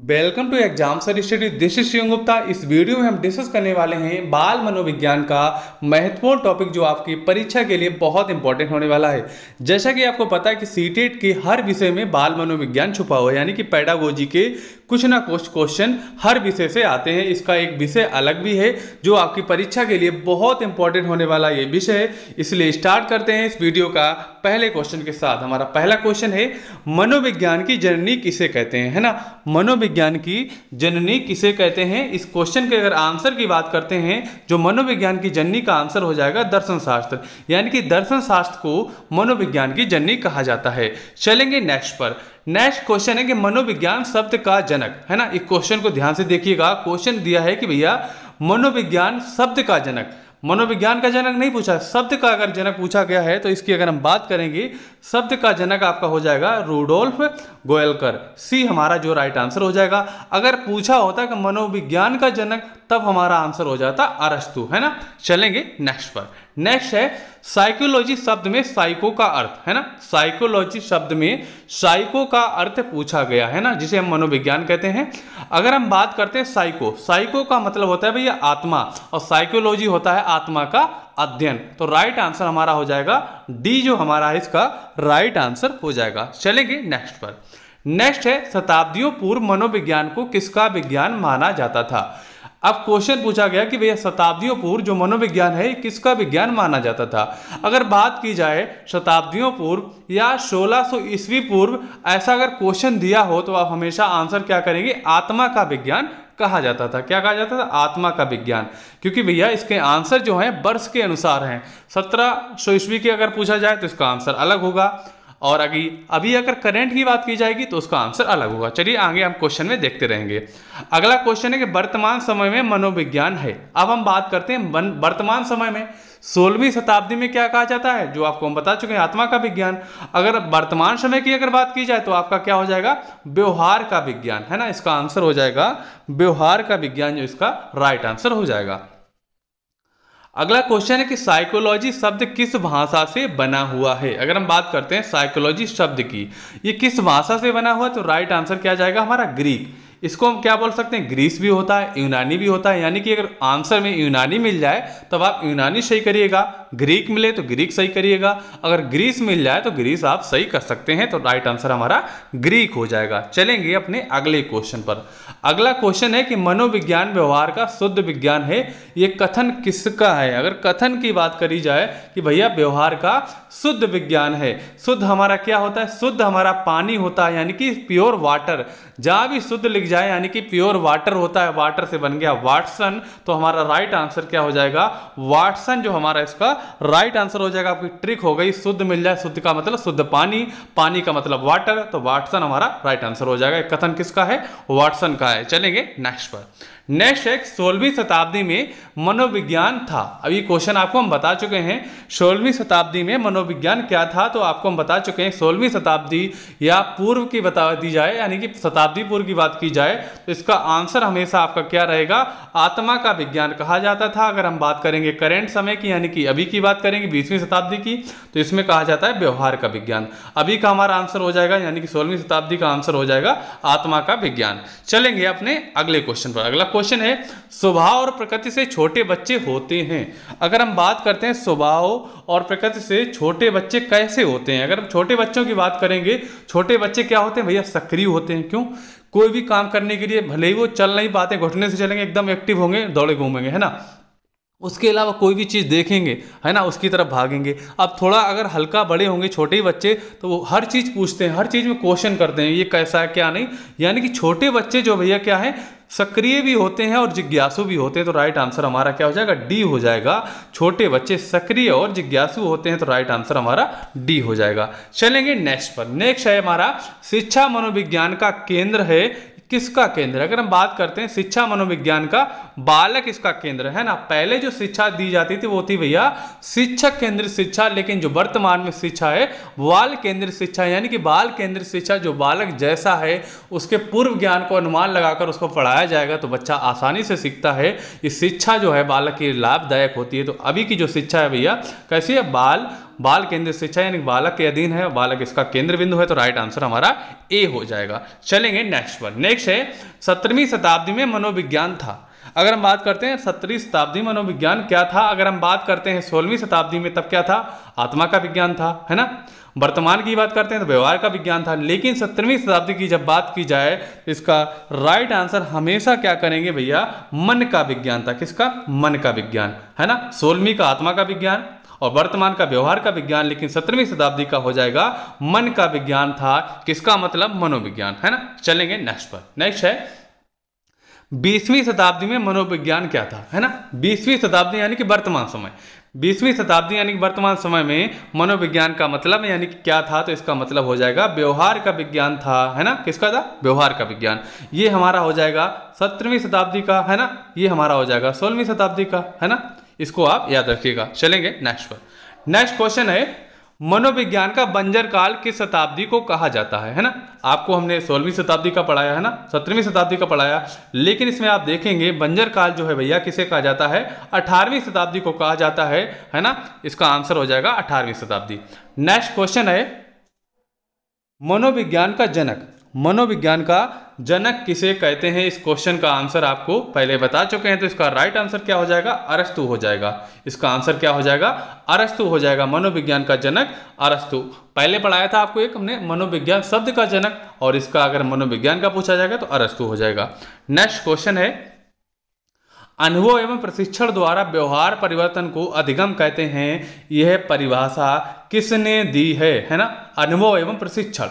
Welcome to exam sir study. This is Shivam Gupta. इस video में हम डिस्कस करने वाले हैं बाल मनोविज्ञान का महत्वपूर्ण टॉपिक जो आपकी परीक्षा के लिए बहुत इंपॉर्टेंट होने वाला है। जैसा कि आपको पता है कि सीटेट के हर विषय में बाल मनोविज्ञान छुपा हुआ है, यानी कि पेडागोजी के कुछ ना कुछ क्वेश्चन हर विषय से आते हैं। इसका एक विषय अलग भी है जो आपकी परीक्षा के लिए बहुत इंपॉर्टेंट होने वाला ये विषय है। इसलिए स्टार्ट करते हैं इस वीडियो का पहले क्वेश्चन के साथ। हमारा पहला क्वेश्चन है, मनोविज्ञान की जननी किसे कहते हैं, है ना। मनोविज्ञान की जननी किसे कहते हैं। इस क्वेश्चन के अगर आंसर की बात करते हैं, जो मनोविज्ञान की जननी का आंसर हो जाएगा दर्शन शास्त्र, यानी कि दर्शन शास्त्र को मनोविज्ञान की जननी कहा जाता है। चलेंगे नेक्स्ट पर। नेक्स्ट क्वेश्चन है कि मनोविज्ञान शब्द का जनक, है ना। इस क्वेश्चन को ध्यान से देखिएगा। क्वेश्चन दिया है कि भैया मनोविज्ञान शब्द का जनक, मनोविज्ञान का जनक नहीं पूछा, शब्द का अगर जनक पूछा गया है तो इसकी अगर हम बात करेंगे, शब्द का जनक आपका हो जाएगा रुडोल्फ गोयलकर। सी हमारा जो राइट आंसर हो जाएगा। अगर पूछा होता कि मनोविज्ञान का जनक, तब हमारा आंसर हो जाता अरस्तु, है ना। चलेंगे नेक्स्ट पर। नेक्स्ट है साइकोलॉजी शब्द में साइको का अर्थ, है ना। साइकोलॉजी शब्द में साइको का अर्थ पूछा गया है ना, जिसे हम मनोविज्ञान कहते हैं। अगर हम बात करते हैं साइको, साइको का मतलब होता है भैया आत्मा, और साइकोलॉजी होता है आत्मा का अध्ययन। तो राइट आंसर हमारा हो जाएगा डी, जो हमारा है इसका राइट आंसर हो जाएगा। चलेंगे नेक्स्ट पर। नेक्स्ट है शताब्दियों पूर्व मनोविज्ञान को किसका विज्ञान माना जाता था। अब क्वेश्चन पूछा गया कि भैया शताब्दियों पूर्व जो मनोविज्ञान है किसका विज्ञान माना जाता था। अगर बात की जाए शताब्दियों पूर्व या 1600 ईस्वी पूर्व, ऐसा अगर क्वेश्चन दिया हो तो आप हमेशा आंसर क्या करेंगे, आत्मा का विज्ञान कहा जाता था। क्या कहा जाता था, आत्मा का विज्ञान, क्योंकि भैया इसके आंसर जो हैं वर्ष के अनुसार हैं। 1700 ईस्वी के अगर पूछा जाए तो इसका आंसर अलग होगा, और अभी अगर करंट की बात की जाएगी तो उसका आंसर अलग होगा। चलिए आगे हम क्वेश्चन में देखते रहेंगे। अगला क्वेश्चन है कि वर्तमान समय में मनोविज्ञान है। अब हम बात करते हैं वर्तमान समय में 16वीं शताब्दी में क्या कहा जाता है, जो आपको हम बता चुके हैं आत्मा का विज्ञान। अगर वर्तमान समय की अगर बात की जाए तो आपका क्या हो जाएगा, व्यवहार का विज्ञान, है ना। इसका आंसर हो जाएगा व्यवहार का विज्ञान, जो इसका राइट आंसर हो जाएगा। अगला क्वेश्चन है कि साइकोलॉजी शब्द किस भाषा से बना हुआ है। अगर हम बात करते हैं साइकोलॉजी शब्द की, ये किस भाषा से बना हुआ है, तो राइट आंसर क्या जाएगा हमारा ग्रीक। इसको हम क्या बोल सकते हैं, ग्रीस भी होता है, यूनानी भी होता है। यानी कि अगर आंसर में यूनानी मिल जाए तब आप यूनानी सही करिएगा, ग्रीक मिले तो ग्रीक सही करिएगा। अगर ग्रीस मिल जाए तो ग्रीस आप सही कर सकते हैं, तो राइट आंसर हमारा ग्रीक हो जाएगा। चलेंगे अपने अगले क्वेश्चन पर। अगला क्वेश्चन है कि मनोविज्ञान व्यवहार का शुद्ध विज्ञान है, ये कथन किसका है। अगर कथन की बात करी जाए कि भैया व्यवहार का शुद्ध विज्ञान है, शुद्ध हमारा क्या होता है, शुद्ध हमारा पानी होता है, यानी कि प्योर वाटर। जहां भी शुद्ध लिख जाए यानी कि प्योर वाटर होता है, वाटर से बन गया वाटसन, तो हमारा राइट आंसर क्या हो जाएगा, वाटसन, जो हमारा इसका राइट आंसर हो जाएगा। आपकी ट्रिक हो गई, शुद्ध मिल जाए, शुद्ध का मतलब शुद्ध पानी, पानी का मतलब वाटर, तो वाटसन हमारा राइट आंसर हो जाएगा। कथन किसका है, वाटसन का है। चलेंगे नेक्स्ट पर। नेक्स्ट है 16वीं शताब्दी में मनोविज्ञान था। अभी क्वेश्चन आपको हम बता चुके हैं 16वीं शताब्दी में मनोविज्ञान क्या था, तो आपको हम बता चुके हैं 16वीं शताब्दी या पूर्व की बता दी जाए, यानी कि शताब्दी पूर्व की बात की जाए तो इसका आंसर हमेशा आपका क्या रहेगा, आत्मा का विज्ञान कहा जाता था। अगर हम बात करेंगे करेंट समय की, यानी कि अभी की बात करेंगे 20वीं शताब्दी की, तो इसमें कहा जाता है व्यवहार का विज्ञान। अभी का हमारा आंसर हो जाएगा, यानी कि 16वीं शताब्दी का आंसर हो जाएगा आत्मा का विज्ञान। चलेंगे अपने अगले क्वेश्चन पर। अगला क्वेश्चन है स्वभाव और प्रकृति से छोटे बच्चे होते हैं। अगर हम बात करते हैं स्वभाव और प्रकृति से छोटे बच्चे कैसे होते हैं, अगर हम छोटे बच्चों की बात करेंगे, छोटे बच्चे क्या होते हैं भैया, सक्रिय होते हैं। क्यों, कोई भी काम करने के लिए भले ही वो चल नहीं पाते, घुटने से चलेंगे, एकदम एक्टिव होंगे, दौड़े घूमेंगे, है ना। उसके अलावा कोई भी चीज़ देखेंगे, है ना, उसकी तरफ भागेंगे। अब थोड़ा अगर हल्का बड़े होंगे छोटे ही बच्चे, तो वो हर चीज़ पूछते हैं, हर चीज़ में क्वेश्चन करते हैं, ये कैसा है क्या नहीं। यानी कि छोटे बच्चे जो भैया क्या है, सक्रिय भी होते हैं और जिज्ञासु भी होते हैं, तो राइट आंसर हमारा क्या हो जाएगा, डी हो जाएगा। छोटे बच्चे सक्रिय और जिज्ञासु होते हैं, तो राइट आंसर हमारा डी हो जाएगा। चलेंगे नेक्स्ट पर। नेक्स्ट है हमारा शिक्षा मनोविज्ञान का केंद्र है, किसका केंद्र। अगर हम बात करते हैं शिक्षा मनोविज्ञान का, बालक इसका केंद्र है ना। पहले जो शिक्षा दी जाती थी वो थी भैया शिक्षक केंद्रित शिक्षा, लेकिन जो वर्तमान में शिक्षा है बाल केंद्रित शिक्षा, यानी कि बाल केंद्रित शिक्षा, जो बालक जैसा है उसके पूर्व ज्ञान को अनुमान लगाकर उसको पढ़ाया जाएगा तो बच्चा आसानी से सीखता है। ये शिक्षा जो है बालक के लाभदायक होती है। तो अभी की जो शिक्षा है भैया कैसी है, बाल बाल केंद्रित शिक्षा यानी बालक के अधीन है, बालक इसका केंद्र बिंदु है, तो राइट आंसर हमारा ए हो जाएगा। चलेंगे नेक्स्ट पर। नेक्स्ट है 17वीं शताब्दी में मनोविज्ञान था। अगर हम बात करते हैं 17वीं शताब्दी मनोविज्ञान क्या था, अगर हम बात करते हैं 16वीं शताब्दी में तब क्या था, आत्मा का विज्ञान था, है ना। वर्तमान की बात करते हैं तो व्यवहार का विज्ञान था। लेकिन 17वीं शताब्दी की जब बात की जाए तो इसका राइट आंसर हमेशा क्या करेंगे भैया, मन का विज्ञान था। किसका, मन का विज्ञान, है ना। 16वीं का आत्मा का विज्ञान और वर्तमान का व्यवहार का विज्ञान, लेकिन 17वीं शताब्दी का हो जाएगा मन का विज्ञान था। किसका मतलब, मनोविज्ञान, है ना। चलेंगे नेक्स्ट पर। नेक्स्ट है 20वीं शताब्दी में मनोविज्ञान क्या था, है ना। 20वीं शताब्दी यानी कि वर्तमान समय, 20वीं शताब्दी यानी कि वर्तमान समय में मनोविज्ञान का मतलब यानी कि क्या था, तो इसका मतलब हो जाएगा व्यवहार का विज्ञान था, है ना। किसका था, व्यवहार का विज्ञान। ये हमारा हो जाएगा 17वीं शताब्दी का, है ना। ये हमारा हो जाएगा 16वीं शताब्दी का, है ना। इसको आप याद रखिएगा। चलेंगे नेक्स्ट पर। नेक्स्ट क्वेश्चन है मनोविज्ञान का बंजर काल किस शताब्दी को कहा जाता है ना। आपको हमने 16वीं शताब्दी का पढ़ाया है ना, 17वीं शताब्दी का पढ़ाया, लेकिन इसमें आप देखेंगे बंजर काल जो है भैया किसे कहा जाता है, 18वीं शताब्दी को कहा जाता है ना। इसका आंसर हो जाएगा 18वीं शताब्दी। नेक्स्ट क्वेश्चन है मनोविज्ञान का जनक, मनोविज्ञान का जनक किसे कहते हैं। इस क्वेश्चन का आंसर आपको पहले बता चुके हैं, तो इसका राइट आंसर क्या हो जाएगा, अरस्तु हो जाएगा। इसका आंसर क्या हो जाएगा, अरस्तु हो जाएगा। मनोविज्ञान का जनक अरस्तु। पहले पढ़ाया था आपको एक हमने मनोविज्ञान शब्द का जनक, और इसका अगर मनोविज्ञान का पूछा जाएगा तो अरस्तु हो जाएगा। नेक्स्ट क्वेश्चन है अनुभव एवं प्रशिक्षण द्वारा व्यवहार परिवर्तन को अधिगम कहते हैं। यह परिभाषा किसने दी है ना। अनुभव एवं प्रशिक्षण,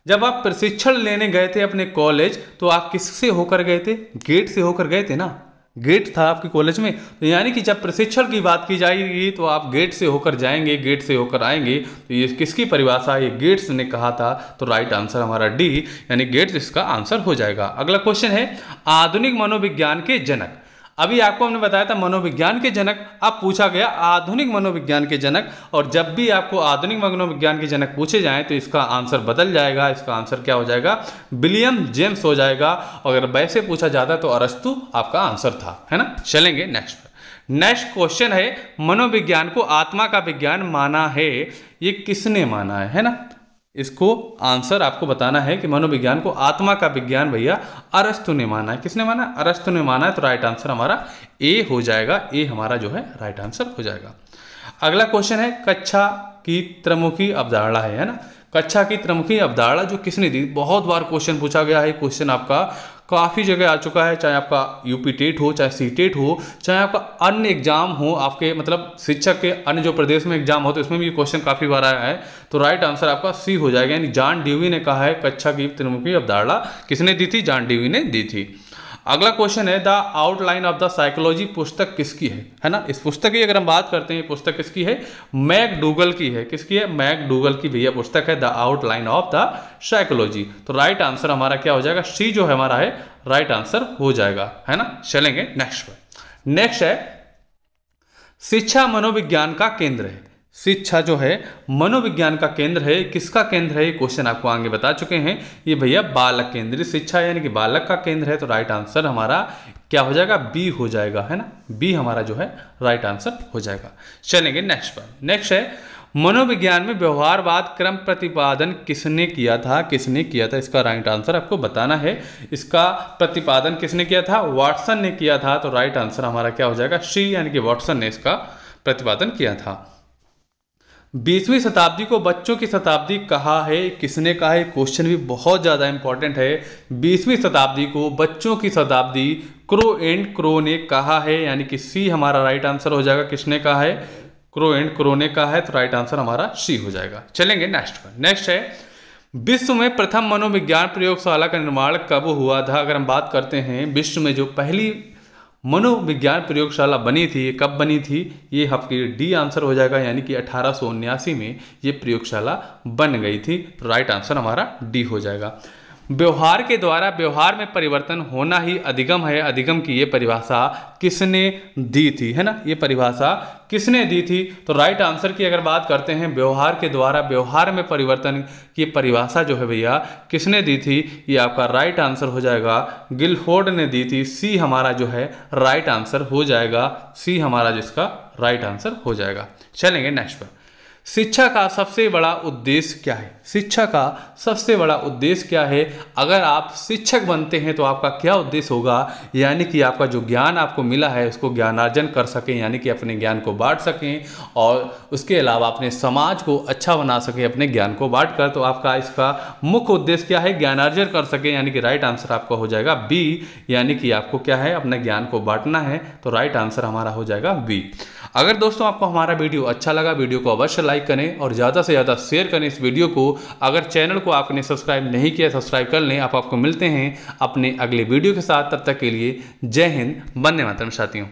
जब आप प्रशिक्षण लेने गए थे अपने कॉलेज तो आप किससे होकर गए थे, गेट से होकर गए थे ना। गेट था आपके कॉलेज में, तो यानी कि जब प्रशिक्षण की बात की जाएगी तो आप गेट से होकर जाएंगे, गेट से होकर आएंगे। तो ये किसकी परिभाषा, ये गेट्स ने कहा था, तो राइट आंसर हमारा डी यानी गेट्स इसका आंसर हो जाएगा। अगला क्वेश्चन है आधुनिक मनोविज्ञान के जनक। अभी आपको हमने बताया था मनोविज्ञान के जनक, अब पूछा गया आधुनिक मनोविज्ञान के जनक। और जब भी आपको आधुनिक मनोविज्ञान के जनक पूछे जाएं तो इसका आंसर बदल जाएगा। इसका आंसर क्या हो जाएगा, विलियम जेम्स हो जाएगा। अगर वैसे पूछा जाता तो अरस्तु आपका आंसर था, है ना। चलेंगे नेक्स्ट पर। नेक्स्ट क्वेश्चन है मनोविज्ञान को आत्मा का विज्ञान माना है, ये किसने माना है ना। इसको आंसर आपको बताना है कि मनोविज्ञान को आत्मा का विज्ञान भैया अरस्तु ने माना है। किसने माना, अरस्तु ने माना है। तो राइट आंसर हमारा ए हो जाएगा। ए हमारा जो है राइट आंसर हो जाएगा। अगला क्वेश्चन है कक्षा की त्रमुखी अवधारणा है ना। कक्षा की त्रमुखी अवधारणा जो किसने दी, बहुत बार क्वेश्चन पूछा गया है। क्वेश्चन आपका काफ़ी जगह आ चुका है, चाहे आपका यूपी टेट हो, चाहे सी टेट हो, चाहे आपका अन्य एग्जाम हो, आपके मतलब शिक्षक के अन्य जो प्रदेश में एग्जाम हो, तो इसमें भी क्वेश्चन काफ़ी बार आया है। तो राइट आंसर आपका सी हो जाएगा। यानी जॉन डेवी ने कहा है कक्षा की त्रिमुखी अवधारणा किसने दी थी, जॉन डेवी ने दी थी। अगला क्वेश्चन है the outline of the psychology पुस्तक किसकी है ना। इस पुस्तक की अगर हम बात करते हैं, पुस्तक किसकी है, मैकडूगल की है। किसकी है, मैकडूगल की भैया पुस्तक है the outline of the psychology. तो राइट आंसर हमारा क्या हो जाएगा, सी जो है हमारा है राइट आंसर हो जाएगा, है ना। चलेंगे नेक्स्ट पर। नेक्स्ट है शिक्षा मनोविज्ञान का केंद्र है। शिक्षा जो है मनोविज्ञान का केंद्र है। किसका केंद्र है, ये क्वेश्चन आपको आगे बता चुके हैं। ये भैया बालक केंद्रित शिक्षा यानी कि बालक का केंद्र है। तो राइट आंसर हमारा क्या हो जाएगा, बी हो जाएगा, है ना। बी हमारा जो है राइट आंसर हो जाएगा। चलेंगे नेक्स्ट पर। नेक्स्ट है मनोविज्ञान में व्यवहारवाद क्रम प्रतिपादन किसने किया था, किसने किया था। इसका राइट आंसर आपको बताना है। इसका प्रतिपादन किसने किया था, वाटसन ने किया था। तो राइट आंसर हमारा क्या हो जाएगा, सी यानी कि वाटसन ने इसका प्रतिपादन किया था। 20वीं शताब्दी को बच्चों की शताब्दी कहा है, किसने कहा है। क्वेश्चन भी बहुत ज़्यादा इंपॉर्टेंट है। 20वीं शताब्दी को बच्चों की शताब्दी क्रो एंड क्रो ने कहा है, यानी कि सी हमारा राइट आंसर हो जाएगा। किसने कहा है, क्रो एंड क्रो ने कहा है। तो राइट आंसर हमारा सी हो जाएगा। चलेंगे नेक्स्ट पर। नेक्स्ट है विश्व में प्रथम मनोविज्ञान प्रयोगशाला का निर्माण कब हुआ था। अगर हम बात करते हैं विश्व में जो पहली मनोविज्ञान प्रयोगशाला बनी थी, कब बनी थी, ये आपकी डी आंसर हो जाएगा। यानी कि 1879 में ये प्रयोगशाला बन गई थी। तो राइट आंसर हमारा डी हो जाएगा। व्यवहार के द्वारा व्यवहार में परिवर्तन होना ही अधिगम है। अधिगम की ये परिभाषा किसने दी थी, है ना। ये परिभाषा किसने दी थी। तो राइट आंसर की अगर बात करते हैं व्यवहार के द्वारा व्यवहार में परिवर्तन की परिभाषा जो है भैया किसने दी थी, ये आपका राइट आंसर हो जाएगा, गिलफोर्ड ने दी थी। सी हमारा जो है राइट आंसर हो जाएगा। सी हमारा जिसका राइट आंसर हो जाएगा। चलेंगे नेक्स्ट पर। शिक्षा का सबसे बड़ा उद्देश्य क्या है? शिक्षा का सबसे बड़ा उद्देश्य क्या है? अगर आप शिक्षक बनते हैं तो आपका क्या उद्देश्य होगा? यानी कि आपका जो ज्ञान आपको मिला है उसको ज्ञानार्जन कर सकें, यानी कि अपने ज्ञान को बांट सकें और उसके अलावा अपने समाज को अच्छा बना सकें अपने ज्ञान को बांट कर। तो आपका इसका मुख्य उद्देश्य क्या है? ज्ञानार्जन कर सकें, यानी कि राइट आंसर आपका हो जाएगा बी, यानी कि आपको क्या है? अपने ज्ञान को बांटना है। तो राइट आंसर हमारा हो जाएगा बी। अगर दोस्तों आपको हमारा वीडियो अच्छा लगा, वीडियो को अवश्य लाइक करें और ज़्यादा से ज़्यादा शेयर करें इस वीडियो को। अगर चैनल को आपने सब्सक्राइब नहीं किया, सब्सक्राइब कर लें। आपको मिलते हैं अपने अगले वीडियो के साथ, तब तक के लिए जय हिंद, वंदे मातरम साथियों।